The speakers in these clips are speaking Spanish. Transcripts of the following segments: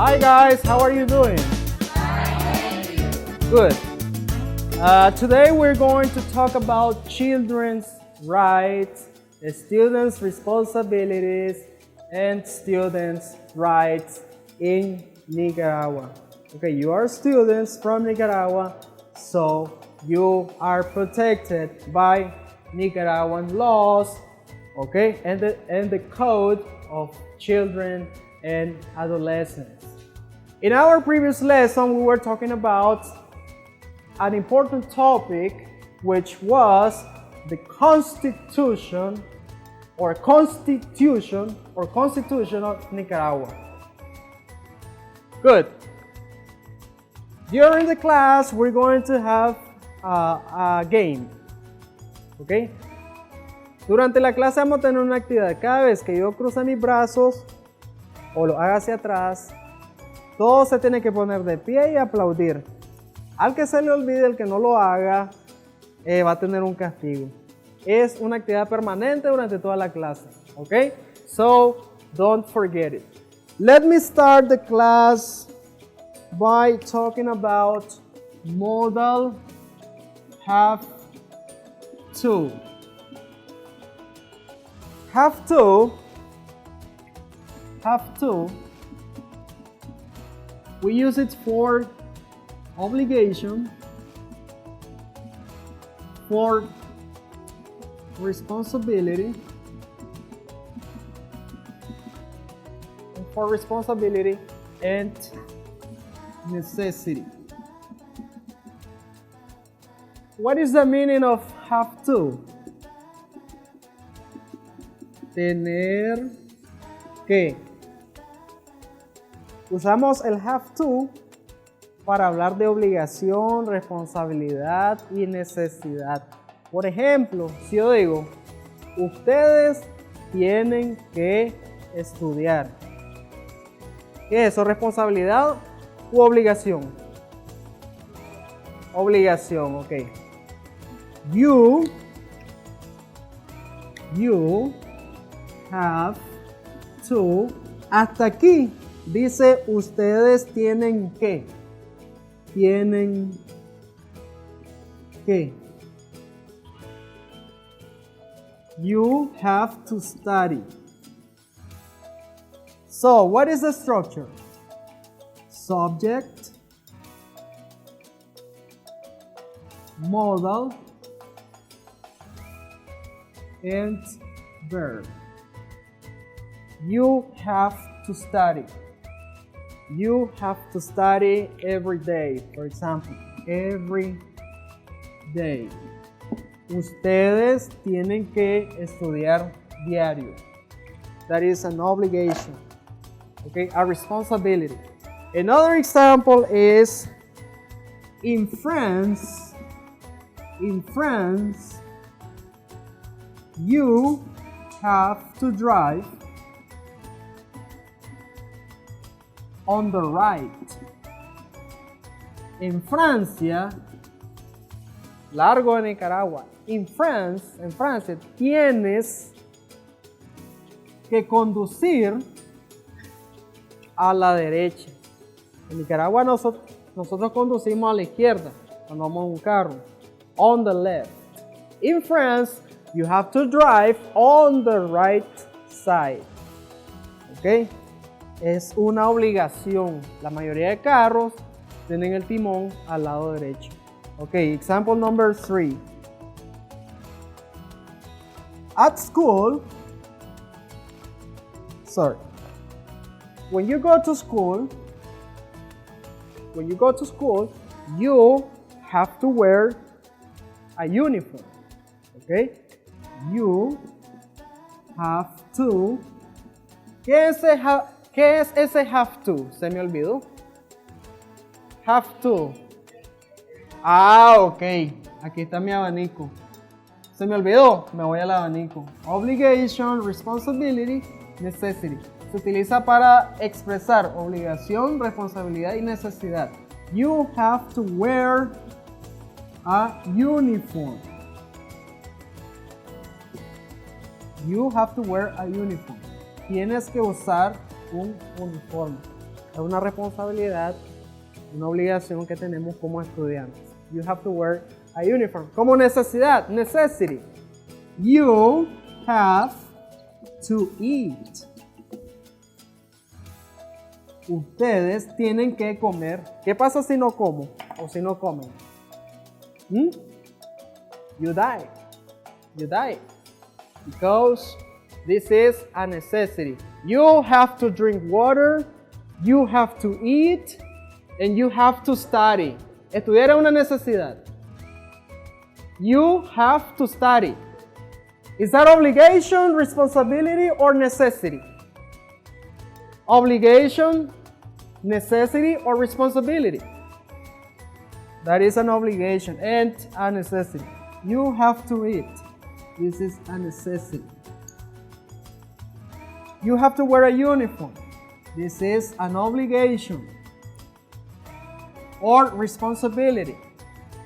Hi guys, how are you doing? Good. Today we're going to talk about children's rights, students' responsibilities, and students' rights in Nicaragua. Okay, you are students from Nicaragua, so you are protected by Nicaraguan laws, okay, and the code of children and adolescents. In our previous lesson, we were talking about an important topic, which was the Constitution of Nicaragua. Good. During the class, we're going to have a game. Okay. Durante la clase vamos a tener una actividad. Cada vez que yo cruce mis brazos o lo haga hacia atrás, todo se tiene que poner de pie y aplaudir. Al que se le olvide, el que no lo haga, va a tener un castigo. Es una actividad permanente durante toda la clase. Okay? So, don't forget it. Let me start the class by talking about modal have to. Have to, we use it for obligation, for responsibility, and necessity. What is the meaning of have to? Tener que. Usamos el have to para hablar de obligación, responsabilidad y necesidad. Por ejemplo, si yo digo, ustedes tienen que estudiar. ¿Qué es eso? ¿Responsabilidad u obligación? Obligación, ok. You have to. Hasta aquí dice ustedes tienen que. Tienen que. You have to study. So, what is the structure? Subject, modal, and verb. You have to study. You have to study every day. For example, every day. Ustedes tienen que estudiar diario. That is an obligation. Okay, a responsibility. Another example is in France, you have to drive on the right. En Francia, largo de Nicaragua. En Francia tienes que conducir a la derecha. En Nicaragua nosotros conducimos a la izquierda cuando vamos en un carro. On the left. In France, you have to drive on the right side. ¿Ok? Es una obligación. La mayoría de carros tienen el timón al lado derecho. Ok, example number 3. At school, when you go to school, you have to wear a uniform. Okay? You have to. ¿Qué es ese have to? Se me olvidó. Have to. Ah, ok. Aquí está mi abanico. Se me olvidó. Me voy al abanico. Obligation, responsibility, necessity. Se utiliza para expresar obligación, responsabilidad y necesidad. You have to wear a uniform. You have to wear a uniform. Tienes que usar un uniforme. Es una responsabilidad, una obligación que tenemos como estudiantes. You have to wear a uniform. Como necesidad, necessity. You have to eat. Ustedes tienen que comer. ¿Qué pasa si no como o si no comen? You die. You die. Because this is a necessity. You have to drink water, you have to eat, and you have to study. Estudiar es una necesidad. You have to study. Is that obligation, responsibility, or necessity? Obligation, necessity, or responsibility? That is an obligation and a necessity. You have to eat. This is a necessity. You have to wear a uniform. This is an obligation or responsibility.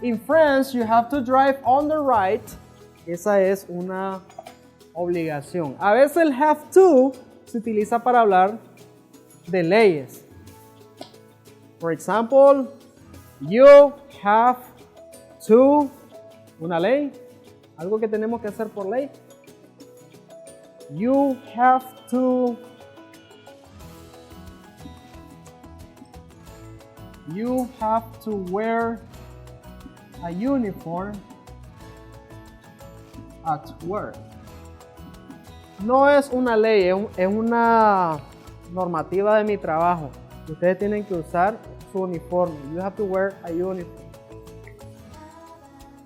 In France, you have to drive on the right. Esa es una obligación. A veces el have to se utiliza para hablar de leyes. For example, you have to, una ley, algo que tenemos que hacer por ley. You have to wear a uniform at work. No es una ley, es una normativa de mi trabajo. Ustedes tienen que usar su uniforme. You have to wear a uniform.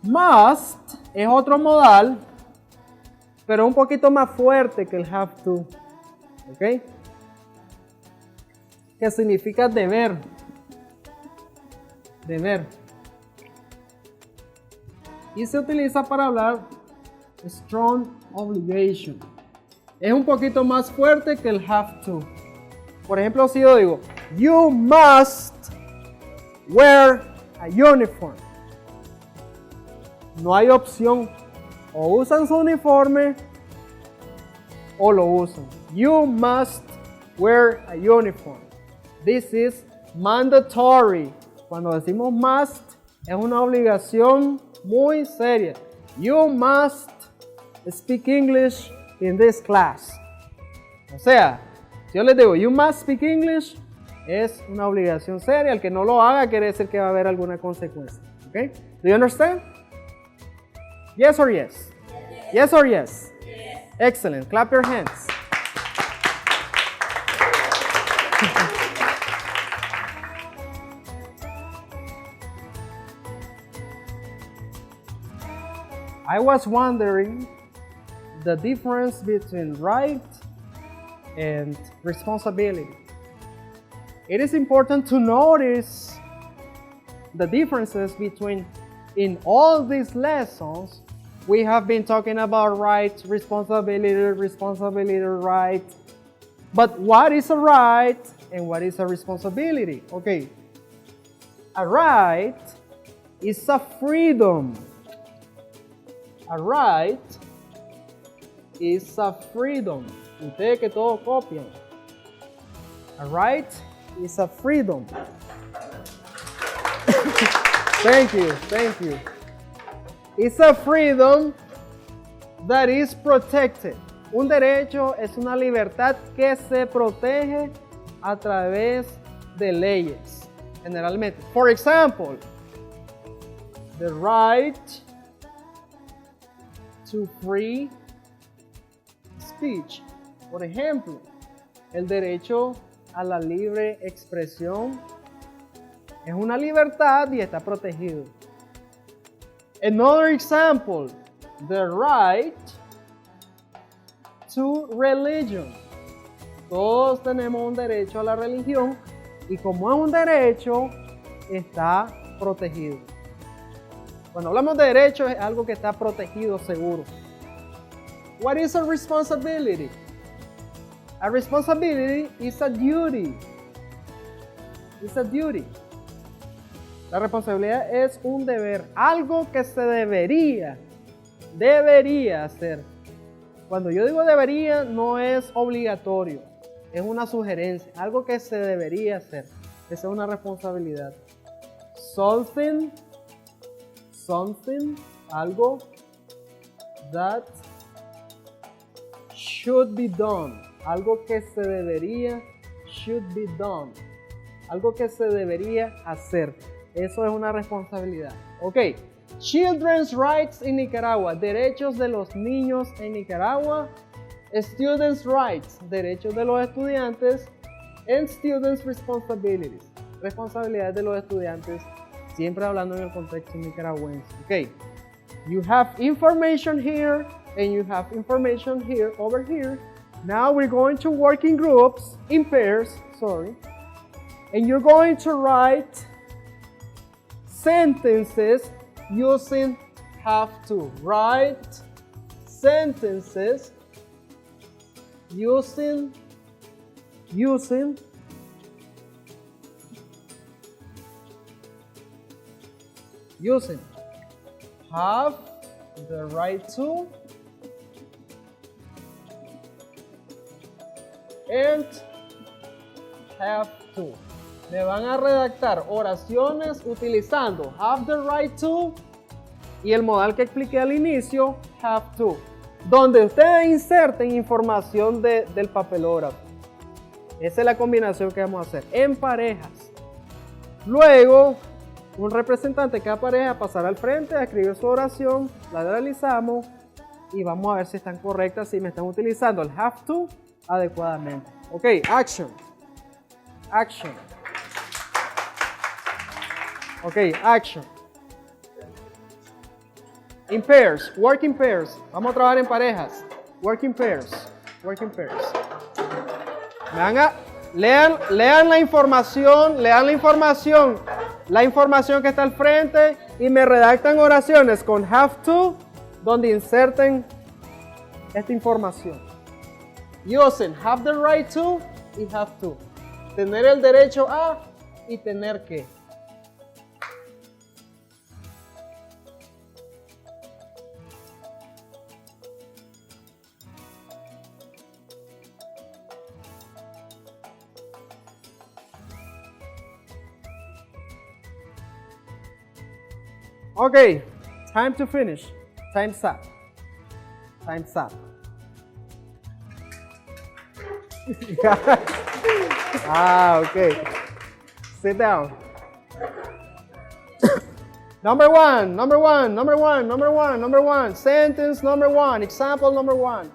Must es otro modal, pero un poquito más fuerte que el have to. ¿Ok? Que significa deber. Deber. Y se utiliza para hablar strong obligation. Es un poquito más fuerte que el have to. Por ejemplo, si yo digo, you must wear a uniform. No hay opción. O usan su uniforme o lo usan. You must wear a uniform. This is mandatory. Cuando decimos must, es una obligación muy seria. You must speak English in this class. O sea, si yo les digo, you must speak English, es una obligación seria. El que no lo haga quiere decir que va a haber alguna consecuencia. Okay? Do you understand? Yes or yes? Yes or yes? Yes. Excellent. Clap your hands. I was wondering the difference between right and responsibility. It is important to notice the differences between, in all these lessons, we have been talking about right, responsibility, right. But what is a right and what is a responsibility? Okay. A right is a freedom. A right is a freedom. Ustedes que todos copian. A right is a freedom. Thank you, thank you. It's a freedom that is protected. Un derecho es una libertad que se protege a través de leyes, generalmente. For example, the right to free speech. Por ejemplo, el derecho a la libre expresión es una libertad y está protegido. Another example, the right to religion. Todos tenemos un derecho a la religión y como es un derecho, está protegido. Cuando hablamos de derecho es algo que está protegido, seguro. What is a responsibility? A responsibility is a duty. It's a duty. La responsabilidad es un deber, algo que se debería hacer. Cuando yo digo debería, no es obligatorio. es una sugerencia, algo que se debería hacer. Esa es una responsabilidad. Something, algo that should be done, algo que se debería, should be done, algo que se debería hacer. Eso es una responsabilidad. Ok, children's rights in Nicaragua, derechos de los niños en Nicaragua. Students' rights, derechos de los estudiantes. And students' responsibilities, responsabilidades de los estudiantes, siempre hablando en el contexto nicaragüense. Ok, you have information here and you have information here, over here. Now we're going to work in groups, in pairs, sorry. And you're going to write sentences using have to. Write sentences using have the right to and have to. Me van a redactar oraciones utilizando have the right to y el modal que expliqué al inicio, have to, donde ustedes inserten información del papelógrafo. Esa es la combinación que vamos a hacer en parejas. Luego, un representante de cada pareja pasará al frente a escribir su oración, la analizamos y vamos a ver si están correctas, si me están utilizando el have to adecuadamente. Ok, action. Ok, action. In pairs, work in pairs. Vamos a trabajar en parejas. Work in pairs. Lean la información que está al frente y me redactan oraciones con have to, donde inserten esta información. Usen have the right to y have to. Tener el derecho a y tener que. Okay, time to finish. Time's up. Okay. Sit down. Number one. Sentence number one. Example number one.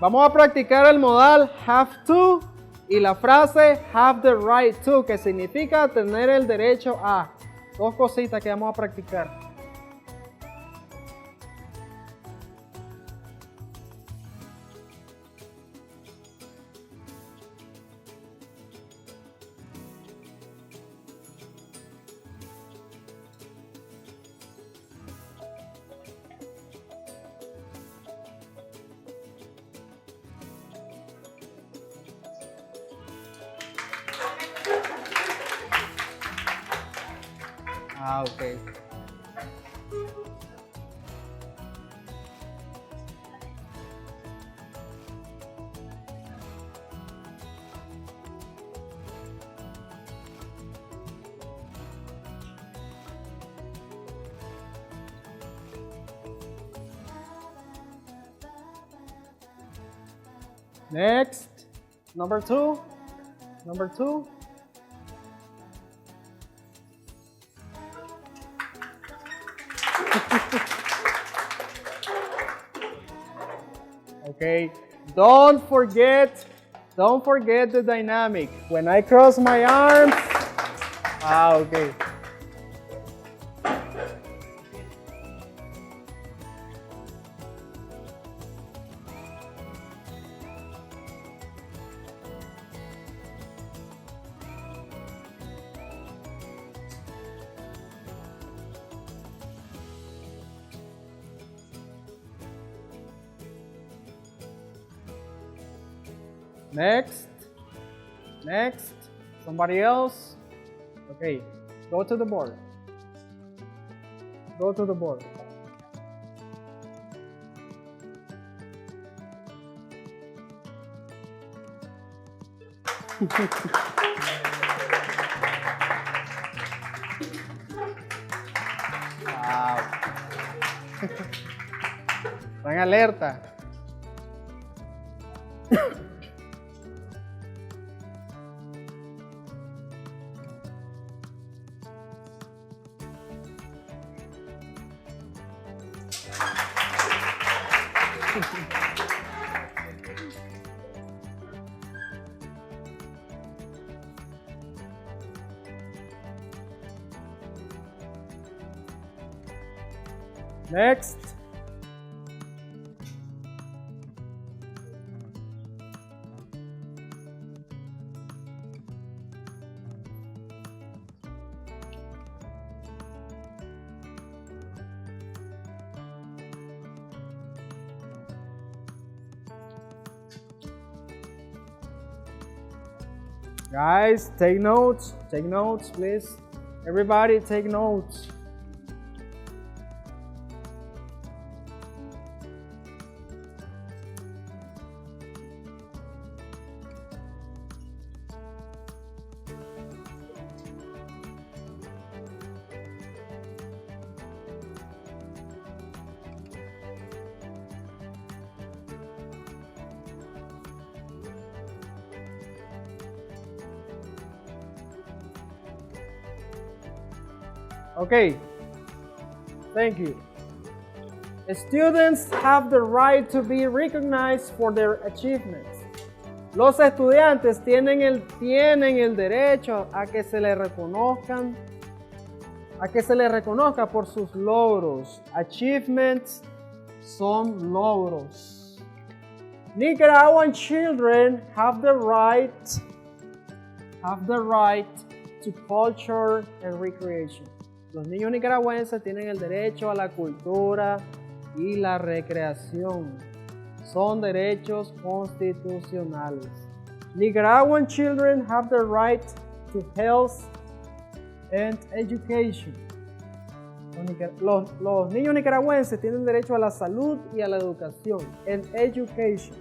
Vamos a practicar el modal have to y la frase have the right to, que significa tener el derecho a. Dos cositas que vamos a practicar. Okay. Next, number two. Okay, don't forget the dynamic. When I cross my arms, okay. Next, somebody else. Okay, go to the board. Wow. Están alerta. Next. Guys, take notes, please. Everybody take notes. Okay, thank you. Students have the right to be recognized for their achievements. Los estudiantes tienen el derecho a que se les reconozca por sus logros. Achievements son logros. Nicaraguan children have the right to culture and recreation. Los niños nicaragüenses tienen el derecho a la cultura y la recreación. Son derechos constitucionales. Nicaraguan children have the right to health and education. Los niños nicaragüenses tienen derecho a la salud y a la educación. And education.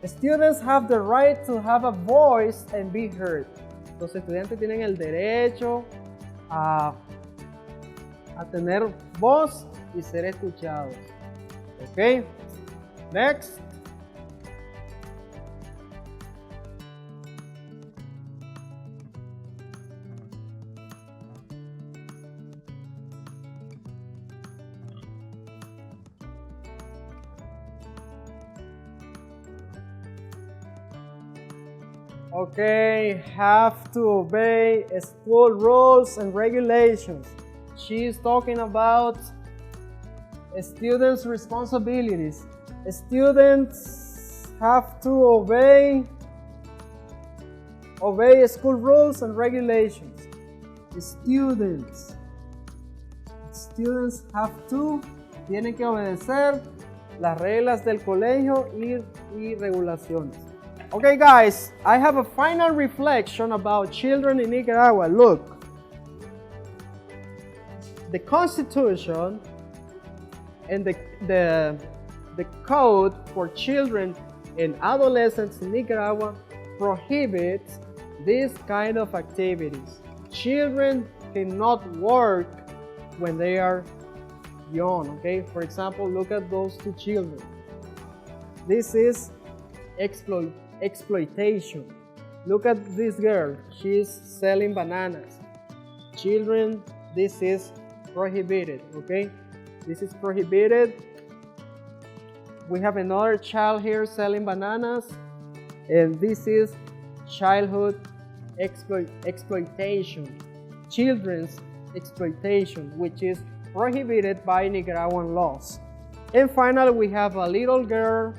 Students have the right to have a voice and be heard. Los estudiantes tienen el derecho a tener voz y ser escuchados. Ok, next. Okay, have to obey school rules and regulations. She's talking about students' responsibilities. Students have to obey school rules and regulations. Students tienen que obedecer las reglas del colegio y regulaciones. Okay, guys, I have a final reflection about children in Nicaragua. Look, the Constitution and the code for children and adolescents in Nicaragua prohibits this kind of activities. Children cannot work when they are young, okay? For example, look at those two children. This is exploitation. Look at this girl. She's selling bananas. Children, this is prohibited, okay? This is prohibited. We have another child here selling bananas, and this is childhood exploitation, children's exploitation, which is prohibited by Nicaraguan laws. And finally, we have a little girl,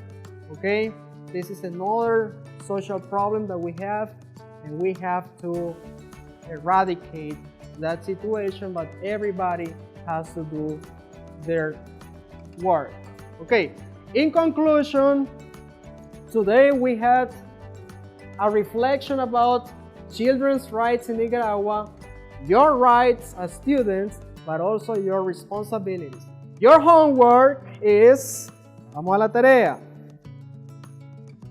okay? This is another social problem that we have, and we have to eradicate that situation, but everybody has to do their work. Okay, in conclusion, today we had a reflection about children's rights in Nicaragua, your rights as students, but also your responsibilities. Your homework is, vamos a la tarea.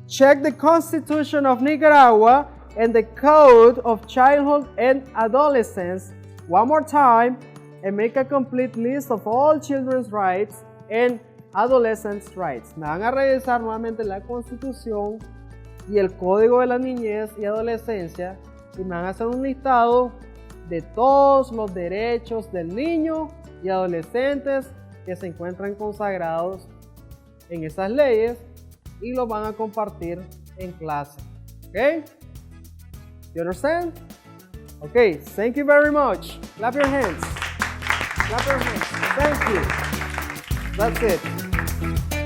Check the Constitution of Nicaragua and the Code of Childhood and Adolescence one more time and make a complete list of all children's rights and adolescents' rights. Me van a revisar nuevamente la Constitución y el Código de la Niñez y Adolescencia y me van a hacer un listado de todos los derechos del niño y adolescentes que se encuentran consagrados en esas leyes y los van a compartir en clase. Okay? You understand? Okay, thank you very much. Clap your hands. Clap your hands. Thank you. That's it.